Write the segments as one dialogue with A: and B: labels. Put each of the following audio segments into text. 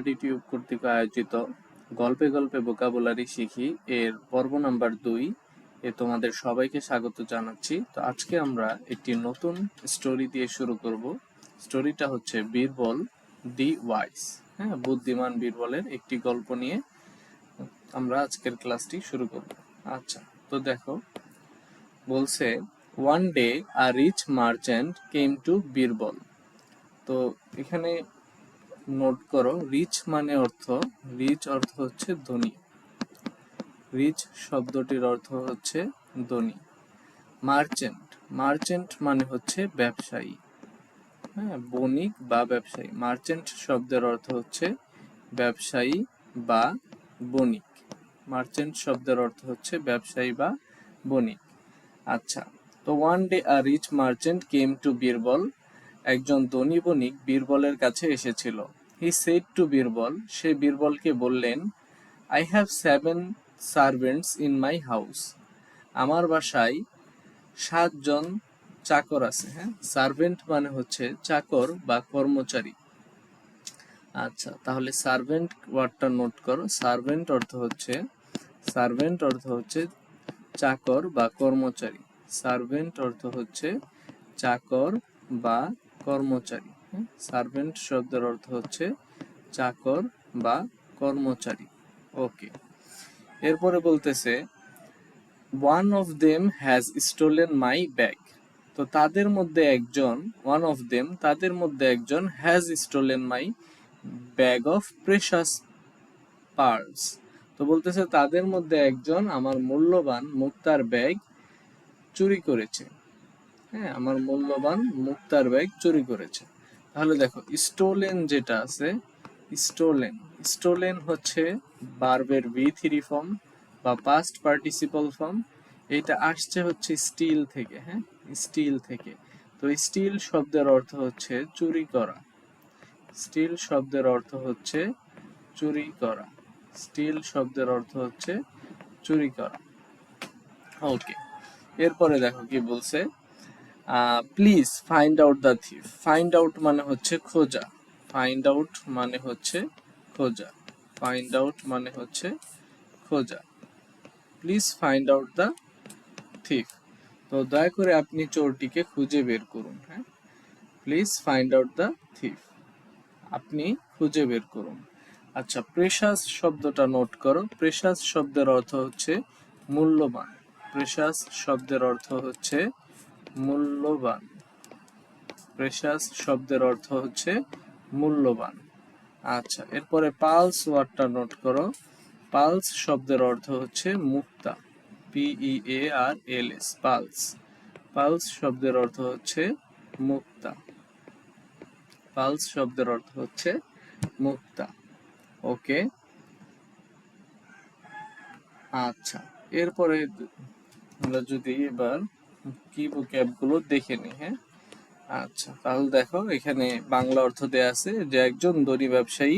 A: Study tube কর্তৃক আয়োজিত গল্পে গল্পে ভোকাবুলারি শিখি এর পর্ব নাম্বার 2 এ তোমাদের সবাইকে স্বাগত জানাচ্ছি। তো আজকে আমরা একটি নতুন স্টোরি দিয়ে শুরু করব। স্টোরিটা হচ্ছে বীরবল দি ওয়াইস। হ্যাঁ, বুদ্ধিমান বীরবলের একটি গল্প নিয়ে আমরা আজকের ক্লাসটি শুরু করব। আচ্ছা, তো দেখো, বলছে one day a rich merchant came to Birbal. তো এখানে নোট করো, রিচ মানে রিচ অর্থ হচ্ছে ধনী। রিচ শব্দটির অর্থ হচ্ছে ধনী। মার্চেন্ট, মার্চেন্ট মানে হচ্ছে ব্যবসায়ী, হ্যাঁ, বণিক বা ব্যবসায়ী। মার্চেন্ট শব্দের অর্থ হচ্ছে ব্যবসায়ী বা বণিক। মার্চেন্ট শব্দের অর্থ হচ্ছে ব্যবসায়ী বা বণিক। আচ্ছা, তো one day a rich merchant came to Birbal. একজন ধনী বণিক বীরবলের কাছে এসেছিল। হি সেড টু বীরবল, সে বীরবলকে বললেন, I have 7 servants in my house. আমার বাসায় 7 জন চাকর আছে। হ্যাঁ, সার্ভেন্ট মানে হচ্ছে চাকর বা কর্মচারী। আচ্ছা, তাহলে সার্ভেন্ট ওয়ার্ডটা নোট করো। সার্ভেন্ট অর্থ হচ্ছে চাকর বা কর্মচারী। সার্ভেন্ট অর্থ হচ্ছে চাকর বা কর্মচারী। সার্ভেন্ট শব্দের অর্থ হচ্ছে চাকর বা কর্মচারী। ওকে, এরপরে বলতেছে one of them has stolen my bag. তো তাদের মধ্যে একজন has stolen my bag of precious pearls. তো বলতেছে তাদের মধ্যে একজন আমার মূল্যবান মুক্তার ব্যাগ চুরি করেছে। হ্যাঁ, আমার মূল্যবান মুক্তার ব্যাগ চুরি করেছে। তাহলে দেখো, স্টোলেন যেটা আছে, স্টোলেন হচ্ছে ভার্বের V3 ফর্ম বা পাস্ট পার্টিসিপল ফর্ম। এটা আসছে হচ্ছে স্টিল থেকে। হ্যাঁ, স্টিল থেকে। তো স্টিল শব্দের অর্থ হচ্ছে চুরি করা। স্টিল শব্দের অর্থ হচ্ছে চুরি করা। স্টিল শব্দের অর্থ হচ্ছে চুরি করা। ওকে, এরপরে দেখো কি বলছে, please find out the thief. Find out মানে হচ্ছে খোঁজা। ফাইন্ড আউট মানে হচ্ছে খোঁজা। ফাইন্ড আউট মানে হচ্ছে খোঁজা। Please find out the thief. তো দয়া করে আপনি চোরটিকে খুঁজে বের করুন। হ্যাঁ, please find out the thief, আপনি খুঁজে বের করুন। আচ্ছা, প্রেশাস শব্দটা নোট করো। প্রেশাস শব্দের অর্থ হচ্ছে মূল্যবান। প্রেশাস শব্দের অর্থ হচ্ছে মূল্যবান। প্রেশাস শব্দের অর্থ হচ্ছে মূল্যবান। আচ্ছা, এরপরে পালস ওয়ার্ডটা নোট করো। পালস শব্দের অর্থ হচ্ছে মুক্তা। PEARLS, pulse. পালস শব্দের অর্থ হচ্ছে মুক্তা। পালস শব্দের অর্থ হচ্ছে মুক্তা। ওকে, আচ্ছা, এরপরে আমরা যদি এবার কি ভোক্যাবগুলো দেখে নিই। হ্যাঁ, আচ্ছা, তাহলে দেখো, এখানে বাংলা অর্থ দেয়া আছে যে একজন ধনী ব্যবসায়ী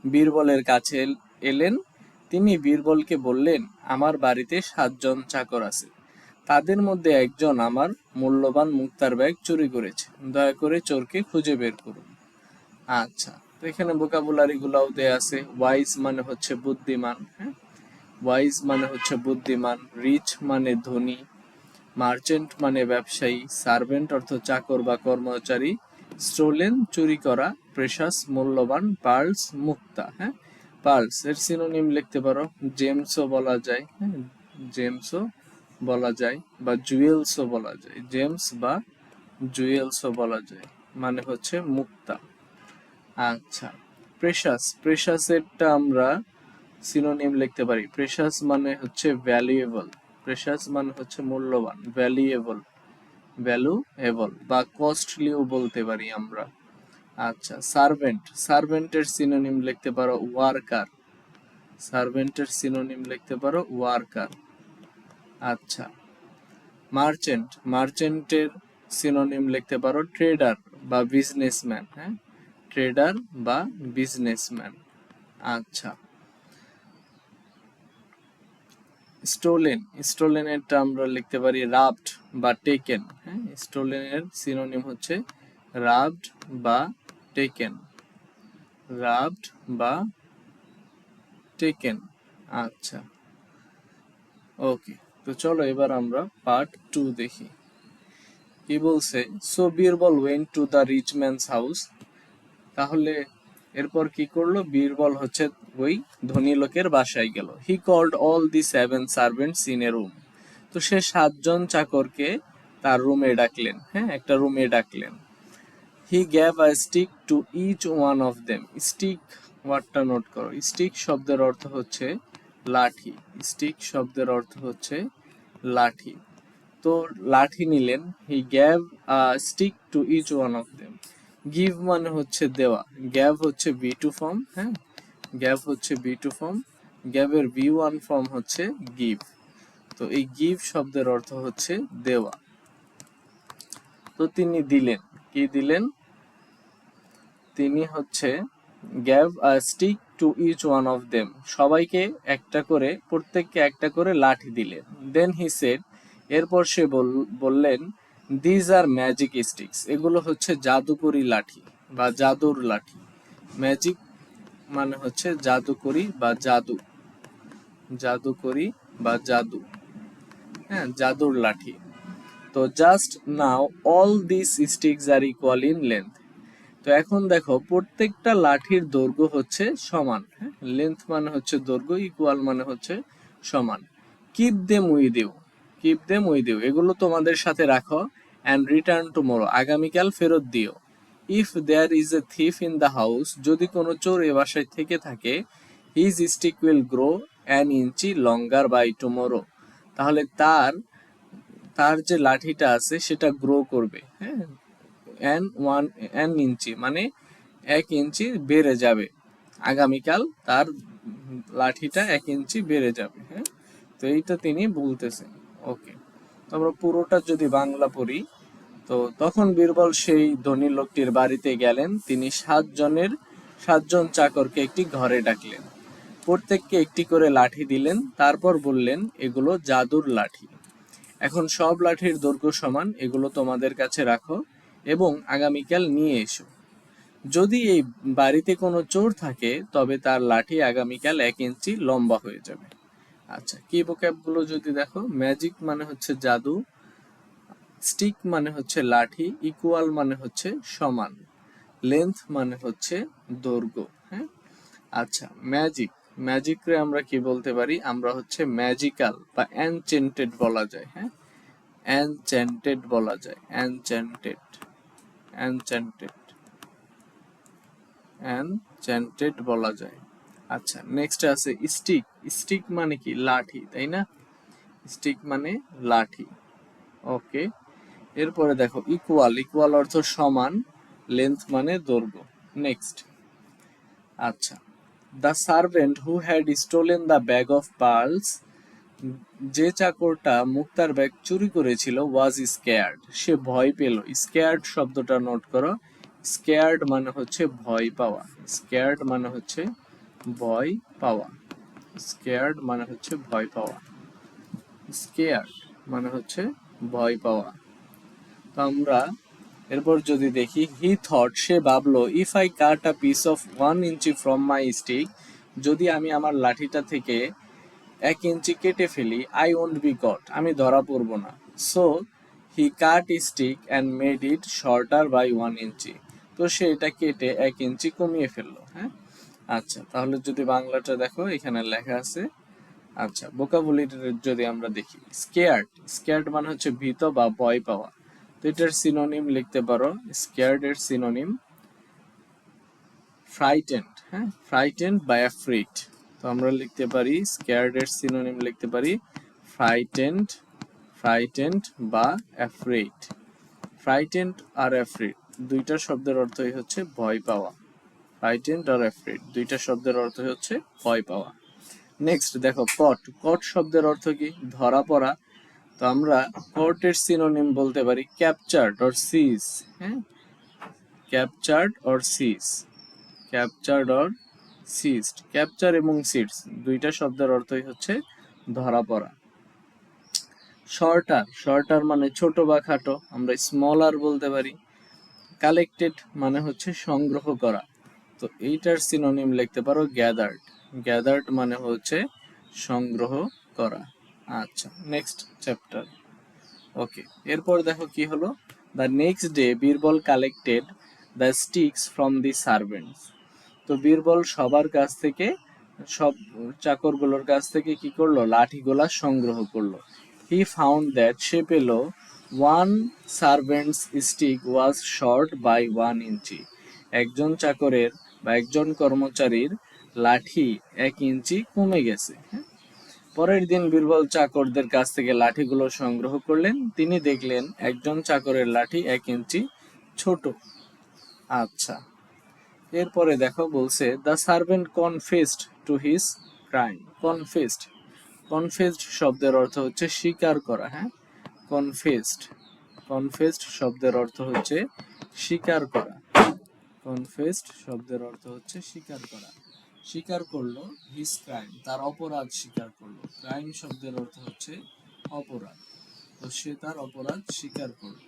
A: বীরবলের কাছে এলেন। তিনি বীরবলকে বললেন, আমার বাড়িতে 7 জন চাকর আছে, তাদের মধ্যে একজন আমার মূল্যবান মুক্তার ব্যাগ চুরি করেছে, দয়া করে চোরকে খুঁজে বের করুন। আচ্ছা, তো এখানে ভোকাবুলারি গুলাও দেয়া আছে। ওয়াইজ মানে হচ্ছে বুদ্ধিমান। হ্যাঁ, ওয়াইজ মানে হচ্ছে বুদ্ধিমান। রিচ মানে ধনী। মার্চেন্ট মানে ব্যবসায়ী। সার্ভেন্ট অর্থ চাকর বা কর্মচারী। স্টোলেন চুরি করা। প্রেশাস মূল্যবান। পার্লস মুক্তা। হ্যাঁ, পার্লস এর সিনোনিম লিখতে পারো, জেমসও বলা যায়। হ্যাঁ, জেমসও বলা যায় বা জুয়েলসও বলা যায়। জেমস বা জুয়েলসও বলা যায়, মানে হচ্ছে মুক্তা। আচ্ছা, প্রেশাসেরটা আমরা সিনোনিম লিখতে পারি। প্রেশাস মানে হচ্ছে ভ্যালুয়েবল। প্রেশাস মানে হচ্ছে মূল্যবান। ভ্যালুয়েবল বা কস্টলিও বলতে পারি আমরা। আচ্ছা, সার্ভেন্টের সিনোনিম লিখতে পারো ওয়ার্কার। সার্ভেন্টের সিনোনিম লিখতে পারো ওয়ার্কার। আচ্ছা, মার্চেন্টের সিনোনিম লিখতে পারো ট্রেডার বা বিজনেসম্যান। হ্যাঁ, ট্রেডার বা বিজনেসম্যান। আচ্ছা, স্টোলেনেরটা আমরা লিখতে পারি রাবড বা টেকেন। হ্যাঁ, স্টোলেনের সিনোনিম হচ্ছে রাবড বা টেকেন। রাবড বা টেকেন। আচ্ছা, ওকে। তো চলো এবার আমরা পার্ট 2 দেখি। কি বলছে? So Birbal went to the rich man's house. তাহলে এরপর কি করলো? বীরবল হচ্ছে ওই ধনী লোকের বাসায় গেল। He called all the 7 servants in a room. তো সে 7 জন চাকরকে তার রুমে ডাকলেন, হ্যাঁ, একটা রুমে ডাকলেন। He gave a stick to each one of them. Stick ওয়ার্ডটা নোট করো। স্টিক শব্দের অর্থ হচ্ছে লাঠি। স্টিক শব্দের অর্থ হচ্ছে লাঠি। তো লাঠি নিলেন। He gave a stick to each one of them. Give মানে হচ্ছে দেওয়া। গ্যাভ হচ্ছে বি টু ফর্ম, হ্যাঁ, গ্যাভ হচ্ছে বি টু ফর্ম। গ্যাভের বি ওয়ান ফর্ম হচ্ছে গিভ। তো এই গিভ শব্দের অর্থ হচ্ছে দেওয়া। তো তিনি দিলেন, কি দিলেন? তিনি হচ্ছে gave a stick to each one of them. সবাইকে একটা করে, প্রত্যেককে একটা করে লাঠি দিলেন। দেন হি সেড, এরপর সে বললেন, দিজ আর ম্যাজিক স্টিক্স। এগুলো হচ্ছে জাদুকরি লাঠি বা জাদুর লাঠি। ম্যাজিক মানে হচ্ছে জাদুকরি বা জাদু, জাদুকরি বা জাদু, হ্যাঁ, জাদুর লাঠি। তো just now all this sticks are equal in length. তো এখন দেখো প্রত্যেকটা লাঠির দৈর্ঘ্য হচ্ছে সমান, হ্যাঁ, লেন্থ মানে হচ্ছে দৈর্ঘ্য, ইকুয়াল মানে হচ্ছে সমান। Keep them with you, keep them with you, এগুলো তোমাদের সাথে রাখো। অ্যান্ড রিটার্ন টুমরো, আগামীকাল ফেরত দিও। If there is a thief in the house, যদি কোনো চোর এ বাসায় থেকে থাকে, his stick will grow an inch longer by tomorrow. তাহলে তার তার যে লাঠিটা আছে সেটা গ্রো করবে, হ্যাঁ, অ্যান ইঞ্চি মানে 1 ইঞ্চি বেড়ে যাবে। আগামীকাল তার লাঠিটা 1 ইঞ্চি বেড়ে যাবে, হ্যাঁ। তো এইটা তিনি বলতেছেন। ওকে, আমরা পুরোটা যদি বাংলা পড়ি, তো তখন বীরবল সেই ধনী লোকটির বাড়িতে গেলেন। তিনি 7 জন চাকরকে একটি ঘরে ডাকলেন। প্রত্যেককে একটি করে লাঠি দিলেন। তারপর বললেন, এগুলো জাদুর লাঠি। এখন সব লাঠির দৈর্ঘ্য সমান, এগুলো তোমাদের কাছে রাখো এবং আগামীকাল নিয়ে এসো। যদি এই বাড়িতে কোনো চোর থাকে তবে তার লাঠি আগামীকাল 1 ইঞ্চি লম্বা হয়ে যাবে। আচ্ছা, কি ভোক্যাবগুলো যদি দেখো, ম্যাজিক মানে হচ্ছে জাদু, স্টিক মানে হচ্ছে লাঠি, ইকুয়াল মানে হচ্ছে সমান, লেন্থ মানে হচ্ছে দৈর্ঘ্য, হ্যাঁ। আচ্ছা, ম্যাজিক, ম্যাজিকরে আমরা কি বলতে পারি? আমরা হচ্ছে ম্যাজিক্যাল বা এনচেন্টেড বলা যায়, হ্যাঁ, এনচ্যান্টেড বলা যায়, এনচ্যান্টেড, এনচ্যান্টেড, এনচ্যান্টেড বলা যায়। আচ্ছা, নেক্সট আছে স্টিক। স্টিক মানে কি? লাঠি, তাই না? স্টিক মানে লাঠি। ওকে, এরপরে দেখো ইকুয়াল। ইকুয়াল অর্থ সমান, লেন্থ মানে দৈর্ঘ্য। নেক্সট, আচ্ছা, the servant who had stolen the bag of pearls. যে চাকরটা মুক্তার ব্যাগ চুরি করেছিল, ওয়াজ স্কেয়ার্ড, সে ভয় পেল। স্কেয়ার্ড শব্দটা নোট করো। স্কেয়ার্ড মানে হচ্ছে ভয় পাওয়া। স্কেয়ার্ড মানে হচ্ছে ভয় পাওয়া। স্কেয়ার্ড মানে হচ্ছে ভয় পাওয়া। স্কেয়ার্ড মানে হচ্ছে ভয় পাওয়া। তো আমরা এরপর যদি দেখি, হি থট, সে ভাবলো, if I cut a piece of 1 inch from my stick, যদি আমি আমার লাঠিটা থেকে 1 ইঞ্চি কেটে ফেলি, আই ওন্ট বি গট, আমি ধরা পড়বো না। So he cut stick and made it shorter by 1 inch. তো সে এটা কেটে 1 ইঞ্চি কমিয়ে ফেললো, হ্যাঁ। আচ্ছা, তাহলে যদি বাংলাটা দেখো, এখানে লেখা আছে। আচ্ছা, ভোকাবুলারি যদি আমরা দেখি, স্কেয়ার্ড, স্কেয়ার্ড মানে হচ্ছে ভীত বা ভয় পাওয়া। তো এটার সিনোনিম লিখতে পারো। স্কেয়ার্ড এর সিনোনিম ফ্রাইটেন্ড, হ্যাঁ, ফ্রাইটেন্ড বা অ্যাফ্রিড। তো আমরা লিখতে পারি স্কেয়ার্ড এর সিনোনিম লিখতে পারি ফ্রাইটেন্ড, ফ্রাইটেন্ড বা অ্যাফ্রিড। ফ্রাইটেন্ড আর অ্যাফ্রিড দুইটা শব্দের অর্থই হচ্ছে ভয় পাওয়া। ফ্রাইটেন্ড আর অ্যাফ্রিড দুইটা শব্দের অর্থ হচ্ছে ভয় পাওয়া। নেক্সট দেখো কট। কট শব্দের অর্থ কি? ধরা পড়া। তো আমরা কটের সিনোনিম বলতে পারি ক্যাপচার্ড অর সিজ, হ্যাঁ, captured or seize, captured or seized. Capture এবং সিজড দুইটা শব্দের অর্থই হচ্ছে ধরা পড়া। শর্টার, শর্টার মানে ছোট বা খাটো, আমরা স্মলার বলতে পারি। কালেক্টেড মানে হচ্ছে সংগ্রহ করা। তো এইটার সিনোনিম লিখতে পারো গ্যাদার্ড। গ্যাদার্ড মানে হচ্ছে সংগ্রহ করা। আচ্ছা, নেক্সট চ্যাপ্টার। ওকে, এরপর দেখো কি হলো। The next day Birbal collected the sticks from the servants. তো বীরবল সবার কাছ থেকে, সব চাকরগুলোর কাছ থেকে কি করলো, লাঠিগুলা সংগ্রহ করলো। হি ফাউন্ড দ্যাট, সে পেল, one servant's stick was short by 1 inch. একজন চাকরের বা একজন কর্মচারীর লাঠি 1 ইঞ্চি কমে গেছে। পরের দিন বীরবল চাকরদের কাছ থেকে লাঠিগুলো সংগ্রহ করলেন। তিনি দেখলেন একজন চাকরের লাঠি 1 ইঞ্চি ছোট। আচ্ছা, এরপরে দেখো বলছে, the servant confessed to his crime. Confessed, confessed শব্দের অর্থ হচ্ছে স্বীকার করা। কনফেসড, কনফেসড শব্দের অর্থ হচ্ছে স্বীকার করা। কনফেসড শব্দের অর্থ হচ্ছে স্বীকার করা। স্বীকার করলো হিজ ক্রাইম, তার অপরাধ স্বীকার করলো। ক্রাইম শব্দের অর্থ হচ্ছে অপরাধ, তো সে তার অপরাধ স্বীকার করলো।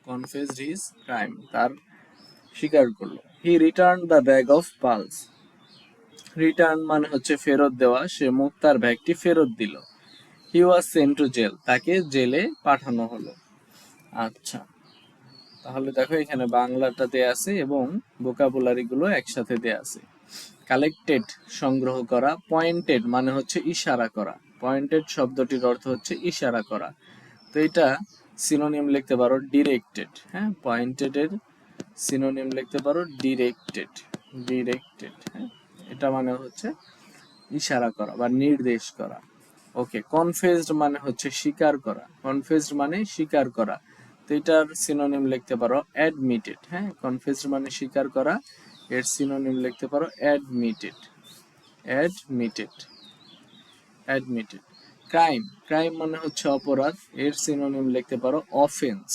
A: কনফেসড হিজ ক্রাইম, তার স্বীকার করলো। He return the bag of pulse. Return মানে হচ্ছে ফেরত দেওয়া, সে মুক্তার ব্যাগটি ফেরত দিল। হি ওয়াজ সেন্ট টু জেল, তাকে জেলে পাঠানো হলো। আচ্ছা, তাহলে দেখো এখানে বাংলাটা দেয়া আছে এবং ভোকাবুলারি গুলো একসাথে দেয়া আছে। কালেক্টেড সংগ্রহ করা, পয়েন্টেড মানে হচ্ছে ইশারা করা। পয়েন্টেড শব্দটির অর্থ হচ্ছে ইশারা করা। তো এটা সিনোনিম লিখতে পারো ডিরেক্টেড। পয়েন্টেড এর সিনোনিম লিখতে পারো ডিরেক্টেড। ডিরেক্টেড, এটা মানে হচ্ছে ইশারা করা বা নির্দেশ করা। ওকে, কনফেসড মানে হচ্ছে স্বীকার করা। কনফেসড মানে স্বীকার করা, তো এটার সিনোনিম লিখতে পারো অ্যাডমিটেড। কনফেসড মানে স্বীকার করা, এর সিনোনিম লিখতে পারো admitted. Admitted, admitted. Crime, crime মানে হচ্ছে অপরাধ, এর সিনোনিম লিখতে পারো অফেন্স।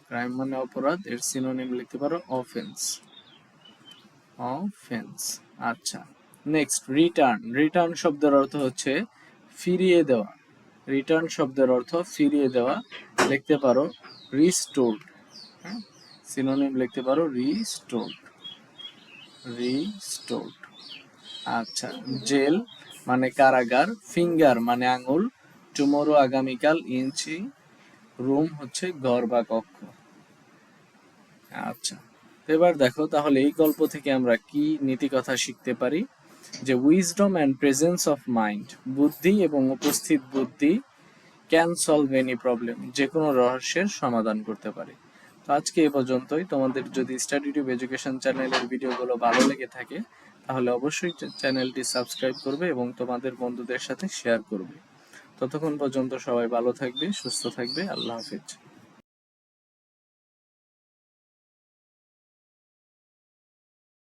A: ক্রাইম মানে অপরাধ, এর সিনোনিম লিখতে পারো অফেন্স। অফেন্স। আচ্ছা, নেক্সট রিটার্ন। রিটার্ন শব্দের অর্থ হচ্ছে ফিরিয়ে দেওয়া। রিটার্ন শব্দের অর্থ ফিরিয়ে দেওয়া, লিখতে পারো রিস্টোরড। সিনোনিম লিখতে পারো রিস্টোরড। রিস্টোরড। আচ্ছা, জেল মানে কারাগার, ফিঙ্গার মানে আঙুল, টুমোরো আগামীকাল, ইঞ্চি, রুম হচ্ছে ঘর বা কক্ষ। আচ্ছা, এবার দেখো তাহলে এই গল্প থেকে আমরা কি নীতি কথা শিখতে পারি। যে wisdom and presence of mind, বুদ্ধি এবং উপস্থিত বুদ্ধি, ক্যান সলভ এনি প্রবলেম, যে কোনো রহস্যের সমাধান করতে পারে। তো আজকে এ পর্যন্তই। তোমাদের যদি স্টাডি টিউব এডুকেশন চ্যানেলের ভিডিওগুলো ভালো লেগে থাকে তাহলে অবশ্যই চ্যানেলটি সাবস্ক্রাইব করবে এবং তোমাদের বন্ধুদের সাথে শেয়ার করবে। ততক্ষণ পর্যন্ত সবাই ভালো থাকবে, সুস্থ থাকবে। আল্লাহ হাফেজ।